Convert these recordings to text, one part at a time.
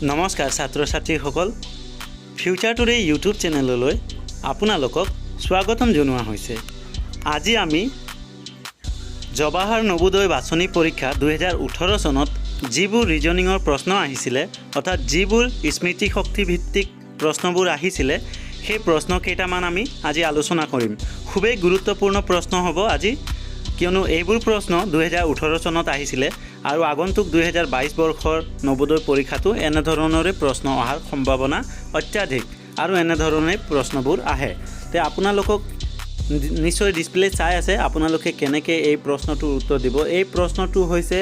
নমস্কাৰ ছাত্ৰ ছাত্ৰীসকল, ফিউচাৰ টুডে ইউটিউব চেনেললৈ আপোনালোকক স্বাগতম জনোৱা হৈছে। আজি আমি জৱাহৰ নবোদয় বাছনি পৰীক্ষা 2018 চনত যিবোৰ ৰিজনিঙৰ প্ৰশ্ন আহিছিলে, অৰ্থাৎ যিবোৰ স্মৃতি শক্তি ভিত্তিক প্ৰশ্নবোৰ আহিছিলে, সেই প্ৰশ্ন কেইটামান আমি আজি আলোচনা কৰিম। খুবেই গুৰুত্বপূৰ্ণ প্ৰশ্ন হ'ব আজি, কিয়নো এইবোৰ প্ৰশ্ন 2018 চনত আহিছিলে আৰু আগন্তুক 2022 বৰ্ষৰ নবোদয় পৰীক্ষাটো এনেধৰণৰে প্ৰশ্ন অহাৰ সম্ভাৱনা অত্যাধিক আৰু এনেধৰণে প্ৰশ্নবোৰ আহে। তে আপোনালোকক নিশ্চয় ডিসপ্লে চাই আছে, আপোনালোকে কেনেকৈ এই প্ৰশ্নটোৰ উত্তৰ দিব। এই প্ৰশ্নটো হৈছে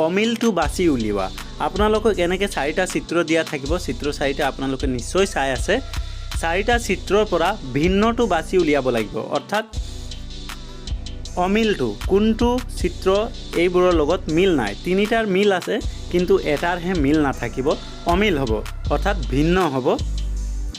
অমিলটো বাছি উলিওৱা। আপোনালোকক এনেকৈ 4টা চিত্ৰ দিয়া থাকিব, চিত্ৰ 4টা আপোনালোকে নিশ্চয় চাই আছে। 4টা চিত্ৰৰ পৰা ভিন্নটো বাছি উলিয়াব লাগিব, অৰ্থাৎ অমিলটো কোনটো চিত্ৰ এইবোৰৰ লগত মিল নাই। 3টাৰ মিল আছে কিন্তু এটাৰহে মিল নাথাকিব, অমিল হ'ব, অৰ্থাৎ ভিন্ন হ'ব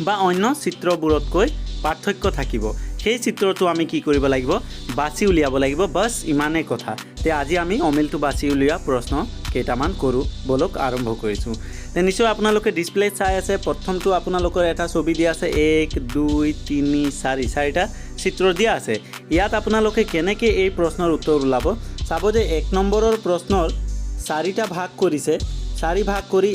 বা অন্য চিত্ৰবোৰতকৈ পাৰ্থক্য থাকিব। সেই চিত্ৰটো আমি কি কৰিব লাগিব, বাছি উলিয়াব লাগিব, বাছ ইমানেই কথা। তে আজি আমি অমিলটো বাছি উলিওৱা প্ৰশ্ন কেইটামান কৰোঁ, বলক আৰম্ভ কৰিছোঁ। তে নিশ্চয় আপোনালোকে ডিসপ্লে চাই আছে। প্ৰথমটো আপোনালোকৰ এটা ছবি দিয়া আছে, 1 2 3 4 4টা চিত্ৰ দিয়া আছে। ইয়াত আপোনালোকে কেনেকৈ এই প্ৰশ্নৰ উত্তৰ ওলাব চাব যে 1 নম্বৰৰ প্ৰশ্নৰ 4টা ভাগ কৰিছে, 4 ভাগ কৰি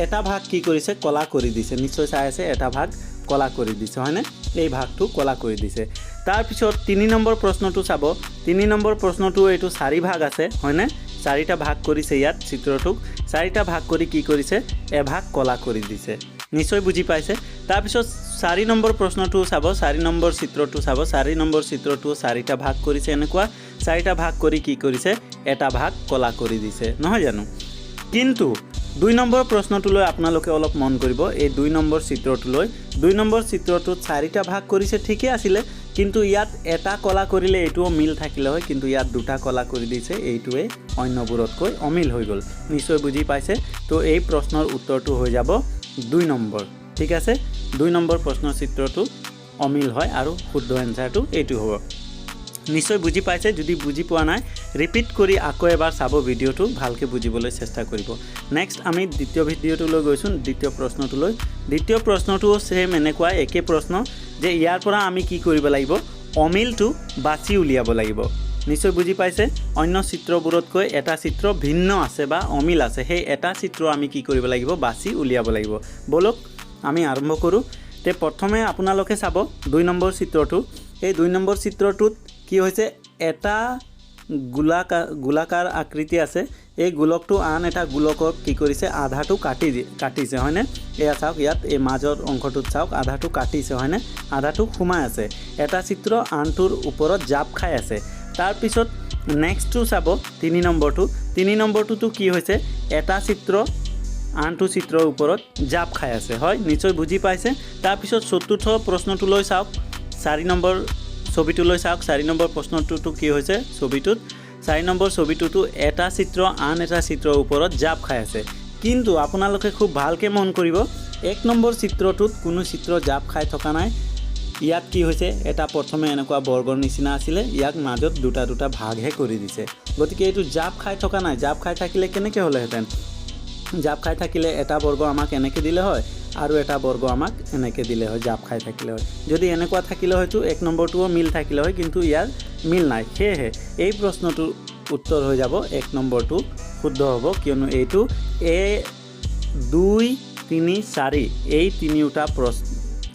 এটা ভাগ কি কৰিছে, কলা কৰি দিছে। নিশ্চয় চাই আছে, এটা ভাগ কলা কৰি দিছে, হয়নে? এই ভাগটো কলা কৰি দিছে। তাৰপিছত 3 নম্বৰ প্ৰশ্নটো চাব, 3 নম্বৰ প্ৰশ্নটো এইটো 4 ভাগ আছে, হয়নে? 4টা ভাগ কৰিছে ইয়াত চিত্ৰটোক, 4টা ভাগ কৰি কি কৰিছে, এভাগ কলা কৰি দিছে। নিশ্চয় বুজি পাইছে। তাৰপিছত 4 নম্বৰ প্ৰশ্নটো চাব, 4 নম্বৰ চিত্ৰটো চাব। 4 নম্বৰ চিত্ৰটো 4টা ভাগ কৰিছে, এনেকুৱা 4টা ভাগ কৰি কি কৰিছে, এটা ভাগ কলা কৰি দিছে, নহয় জানো? কিন্তু 2 নম্বৰ প্ৰশ্নটোলৈ আপোনালোকে অলপ মন কৰিব। এই 2 নম্বৰ চিত্ৰটোলৈ, 2 নম্বৰ চিত্ৰটোত 4টা ভাগ কৰিছে, ঠিকেই আছিলে, কিন্তু ইয়াত এটা কলা কৰিলে এইটোও মিল থাকিলে হয়, কিন্তু ইয়াত 2টা কলা কৰি দিছে, এইটোৱে অন্যবোৰতকৈ অমিল হৈ গ'ল। নিশ্চয় বুজি পাইছে। তো এই প্ৰশ্নৰ উত্তৰটো হৈ যাব 2 নম্বৰ, ঠিক আছে? 2 নম্বৰ প্ৰশ্নৰ চিত্ৰটো অমিল হয় আৰু শুদ্ধ এনচাৰটো এইটো হ'ব। নিশ্চয় বুজি পাইছে। যদি বুজি পোৱা নাই, ৰিপিট কৰি আকৌ এবাৰ চাব ভিডিঅ'টো, ভালকৈ বুজিবলৈ চেষ্টা কৰিব। নেক্সট আমি দ্বিতীয় ভিডিঅ'টোলৈ গৈছোঁ, দ্বিতীয় প্ৰশ্নটোলৈ। দ্বিতীয় প্ৰশ্নটো সেম এনেকুৱা একে প্ৰশ্ন, যে ইয়াৰ পৰা আমি কি কৰিব লাগিব, অমিলটো বাছি উলিয়াব লাগিব। নিশ্চয় বুজি পাইছে। অন্য চিত্ৰবোৰতকৈ এটা চিত্ৰ ভিন্ন আছে বা অমিল আছে, সেই এটা চিত্ৰ আমি কি কৰিব লাগিব, বাছি উলিয়াব লাগিব। বলক আমি আৰম্ভ কৰোঁ। তে প্ৰথমে আপোনালোকে চাব 2 নম্বৰ চিত্ৰটো। এই 2 নম্বৰ চিত্ৰটোত কি হৈছে, এটা গোলাকাৰ আকৃতি আছে। এই গোলকটো আন এটা গোলকক কি কৰিছে, আধাটো কাটিছে, হয়নে? এয়া চাওক, ইয়াত এই মাজৰ অংশটোত চাওক, আধাটো কাটিছে, হয়নে? আধাটো সোমাই আছে। এটা চিত্ৰ আনটোৰ ওপৰত জাপ খাই আছে। তাৰপিছত নেক্সটটো চাব 3 নম্বৰটো। 3 নম্বৰটোতো কি হৈছে, এটা চিত্ৰ আনটো চিত্ৰৰ ওপৰত জাপ খাই আছে, হয়? নিশ্চয় বুজি পাইছে। তাৰপিছত চতুৰ্থ প্ৰশ্নটোলৈ চাওক, 4 নম্বৰ ছবিটোলৈ চাওক। 4 নম্বৰ প্ৰশ্নটোতো কি হৈছে, ছবিটোত 4 নম্বৰ ছবিটোতো এটা চিত্ৰ আন এটা চিত্ৰৰ ওপৰত জাপ খাই আছে। কিন্তু আপোনালোকে খুব ভালকৈ মন কৰিব, 1 নম্বৰ চিত্ৰটোত কোনো চিত্ৰ জাপ খাই থকা নাই। ইয়াত কি হৈছে, এটা প্ৰথমে এনেকুৱা বৰ্গৰ নিচিনা আছিলে, ইয়াক মাজত 2টা ভাগহে কৰি দিছে। গতিকে এইটো জাপ খাই থকা নাই। জাপ খাই থাকিলে কেনেকৈ হ'লেহেঁতেন, জাপ খাই থাকিলে এটা বৰ্গ আমাক এনেকৈ দিলে হয় আৰু এটা বৰ্গ আমাক এনেকৈ দিলে হয়, জাপ খাই থাকিলে হয়। যদি এনেকুৱা থাকিলে হয়তো 1 নম্বৰটোও মিল থাকিলে হয়, কিন্তু ইয়াৰ মিল নাই। সেয়েহে এই প্ৰশ্নটোৰ উত্তৰ হৈ যাব 1 নম্বৰটো শুদ্ধ হ'ব, কিয়নো এইটো 1 2 3 4 এই 3টা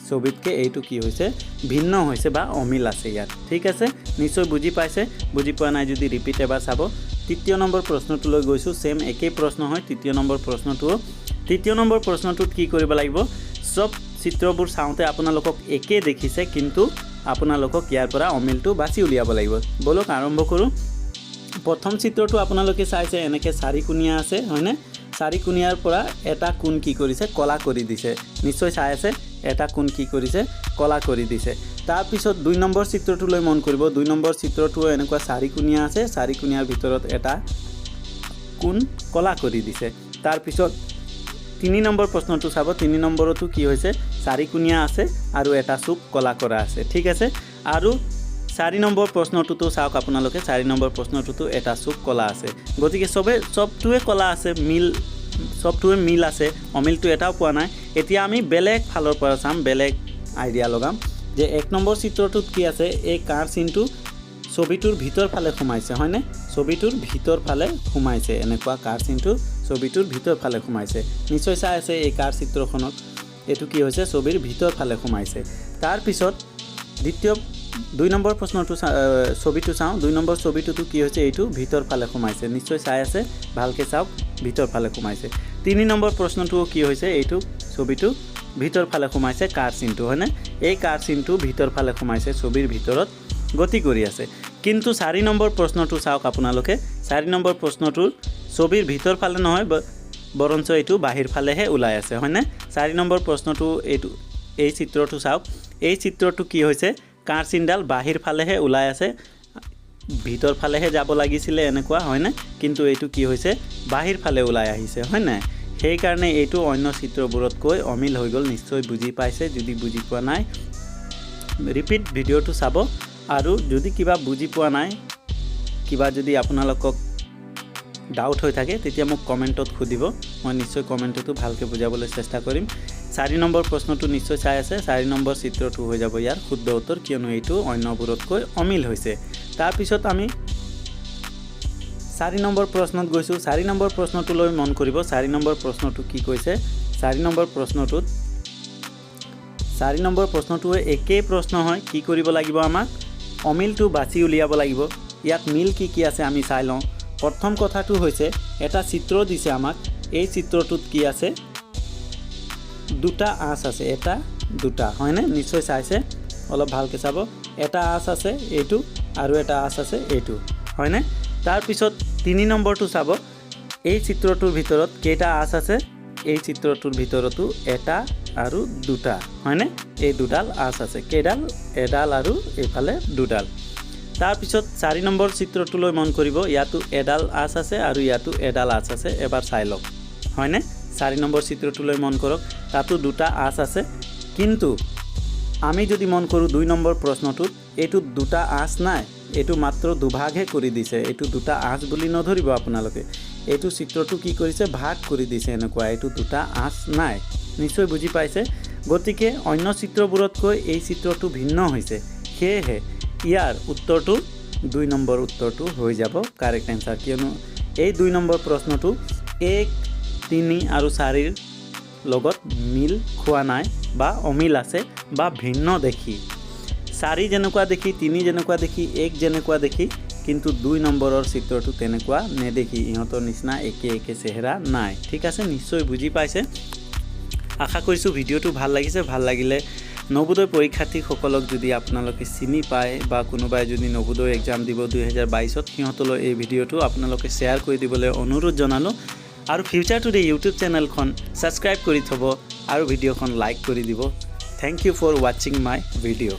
ছবিতকৈ এইটো কি হৈছে, ভিন্ন হৈছে বা অমিল আছে ইয়াত, ঠিক আছে? নিশ্চয় বুজি পাইছে। বুজি পোৱা নাই যদি ৰিপিট এবাৰ চাব। 3য় নম্বৰ প্ৰশ্নটোলৈ গৈছোঁ, সেম একেই প্ৰশ্ন হয় 3য় নম্বৰ প্ৰশ্নটোও। 3য় নম্বৰ প্ৰশ্নটোত কি কৰিব লাগিব, চব চিত্ৰবোৰ চাওঁতে আপোনালোকক একে দেখিছে, কিন্তু আপোনালোকক ইয়াৰ পৰা অমিলটো বাছি উলিয়াব লাগিব। বলক আৰম্ভ কৰোঁ। প্ৰথম চিত্ৰটো আপোনালোকে চাইছে, এনেকৈ 4 কোণীয়া আছে, হয়নে? 4 কোণীয়াৰ পৰা এটা কোণ কি কৰিছে, কলা কৰি দিছে। নিশ্চয় চাই আছে, এটা কোণ কি কৰিছে, কলা কৰি দিছে। তাৰপিছত 2 নম্বৰ চিত্ৰটোলৈ মন কৰিব। 2 নম্বৰ চিত্ৰটোও এনেকুৱা 4 কোণীয়া আছে, 4 কোণীয়াৰ ভিতৰত এটা কোণ কলা কৰি দিছে। তাৰপিছত 3 নম্বৰ প্ৰশ্নটো চাব। 3 নম্বৰতো কি হৈছে, 4 কোণীয়া আছে আৰু এটা চুক কলা কৰা আছে, ঠিক আছে? আৰু 4 নম্বৰ প্ৰশ্নটোতো চাওক আপোনালোকে, 4 নম্বৰ প্ৰশ্নটোতো এটা চুক কলা আছে। গতিকে চবটোৱে কলা আছে, মিল সবটোৱে মিল আছে অমিলটো এটাও পোৱা নাই এতিয়া আমি বেলেগ ফালৰ পৰা চাম বেলেগ আইডিয়া লগাম যে 1 নম্বৰ চিত্ৰটোত কি আছে এই কাৰ চিনটো ছবিটোৰ ভিতৰ ফালে সোমাইছে হয়নে ছবিটোৰ ভিতৰ ফালে সোমাইছে এনেকুৱা কাৰ চিনটো ছবিটোৰ ভিতৰ ফালে সোমাইছে নিশ্চয় চাই আছে এই কাৰ চিত্ৰখনত এটো কি হৈছে ছবিৰ ভিতৰ ফালে সোমাইছে তাৰ পিছত দ্বিতীয় 2 নম্বৰ প্ৰশ্নটো ছবিটো চাওঁ 2 নম্বৰ ছবিটোতো কি হৈছে এইটো ভিতৰ ফালে সোমাইছে নিশ্চয় চাই আছে ভালকে চাওক ভিতৰ ফালে সোমাইছে 3 নম্বৰ প্ৰশ্নটো কি হৈছে এইটো ছবিটো ভিতৰ ফালে সোমাইছে কাৰ চিনটো হয়নে এই কাৰ চিনটো ভিতৰ ফালে সোমাইছে ছবিৰ ভিতৰত গতি কৰি আছে কিন্তু 4 নম্বৰ প্ৰশ্নটো চাওক আপোনালোকে 4 নম্বৰ প্ৰশ্নটো ছবিৰ ভিতৰ ফালে নহয় বৰঞ্চ এইটো বাহিৰ ফালেহে ওলাই আছে হয়নে 4 নম্বৰ প্ৰশ্নটো এইটো এই চিত্ৰটো চাওক এই চিত্ৰটো কি হৈছে কাৰ চিনডাল বাহিৰ ফালেহে ওলাই আছে ভিতৰ ফালেহে যাব লাগিছিল এনেকুৱা হয়নে কিন্তু এইটো কি হৈছে বাহিৰ ফালে ওলাই আহিছে হয়নে সেই কাৰণে এইটো অন্য চিত্ৰবোৰতকৈ অমিল হৈ গ'ল নিশ্চয় বুজি পাইছে যদি বুজি পোৱা নাই ৰিপিট ভিডিওটো চাব আৰু যদি কিবা বুজি পোৱা নাই কিবা যদি আপোনালোকক ডাউট হৈ থাকে তেতিয়া মোক কমেন্টত খুদিব মই নিশ্চয় কমেন্টটো ভালকে বুজাবলৈ চেষ্টা কৰিম 4 নম্বৰ প্ৰশ্নটো নিশ্চয় চাই আছে 4 নম্বৰ চিত্ৰটো হৈ যাব ইয়াৰ শুদ্ধ উত্তৰ কিয়নো এইটো অন্যবোৰতকৈ অমিল হৈছে তাৰ পিছত আমি 4 নম্বৰ প্ৰশ্নত গৈছো 4 নম্বৰ প্ৰশ্নটো লৈ মন কৰিব 4 নম্বৰ প্ৰশ্নটো কি কৈছে 4 নম্বৰ প্ৰশ্নটোত 4 নম্বৰ প্ৰশ্নটো একেই প্ৰশ্ন হয় কি কৰিব লাগিব আমাক অমিলটো বাছি উলিয়াব লাগিব ইয়াত মিল কি আছে আমি চাই লওঁ প্ৰথম কথাটো হৈছে এটা চিত্ৰ দিছে আমাক এই চিত্ৰটোত কি আছে দুটা আঁচ আছে এটা দুটা হয়নে নিশ্চয় চাইছে অলপ ভালকে চাব এটা আঁচ আছে এইটো আৰু এটা আঁচ আছে এইটো হয়নে তাৰ পিছত 3 নম্বৰটো চাব এই চিত্ৰটোৰ ভিতৰত কেইটা আঁচ আছে এই চিত্ৰটোৰ ভিতৰতো এটা আৰু দুটা হয়নে এই দুডাল আঁচ আছে কেইডাল এডাল আৰু এফালে দুডাল তাৰ পিছত 4 নম্বৰ চিত্ৰটোলৈ মন কৰিব ইয়াতো এডাল আঁচ আছে আৰু ইয়াতো এডাল আঁচ আছে এবাৰ চাই লওক হয়নে 4 নম্বৰ চিত্ৰটোলৈ মন কৰক তাতো দুটা আঁচ আছে কিন্তু আমি যদি মন কৰো 2 নম্বৰ প্ৰশ্নটোত এটো দুটা আঁচ নাই এটো মাত্ৰ দুভাগহে কৰি দিছে এটো দুটা আঁচ বুলি নধৰিব আপোনালোকে এটো চিত্ৰটো কি কৰিছে ভাগ কৰি দিছে এনেকুৱা এটো দুটা আঁচ নাই নিশ্চয় বুজি পাইছে গতিকে অন্য চিত্ৰবোৰতকৈ এই চিত্ৰটো ভিন্ন হৈছে সেয়েহে ইয়াৰ উত্তৰটো 2 নম্বৰ উত্তৰটো হৈ যাব কাৰেক্ট আনসাৰ কিয়নো এই 2 নম্বৰ প্ৰশ্নটো 1 3 আৰু 4 ৰ লগত মিল খোৱা নাই বা অমিল আছে বা ভিন্ন দেখি 4 যেনেকুৱা দেখি 3 যেনেকুৱা দেখি 1 যেনেকুৱা দেখি কিন্তু 2 নম্বৰৰ চিত্ৰটো তেনেকুৱা নেদেখি ইহঁতৰ নিচিনা একে চেহেৰা নাই ঠিক আছে নিশ্চয় বুজি পাইছে আশা কৰিছো ভিডিওটো ভাল লাগিছে ভাল লাগিলে নবোদয় পৰীক্ষাৰ্থীসকলক যদি আপোনালোকে চিনি পায় বা কোনোবাই যদি নবোদয় এক্সাম দিব 2022 ত সিহঁতলৈ এই ভিডিওটো আপোনালোকে শেয়াৰ কৰি দিবলৈ অনুৰোধ জনালো আৰু ফিউচাৰ টুডে ইউটিউব চেনেলখন সাবস্ক্ৰাইব কৰি থব আৰু ভিডিওখন লাইক কৰি দিব thank you for watching my video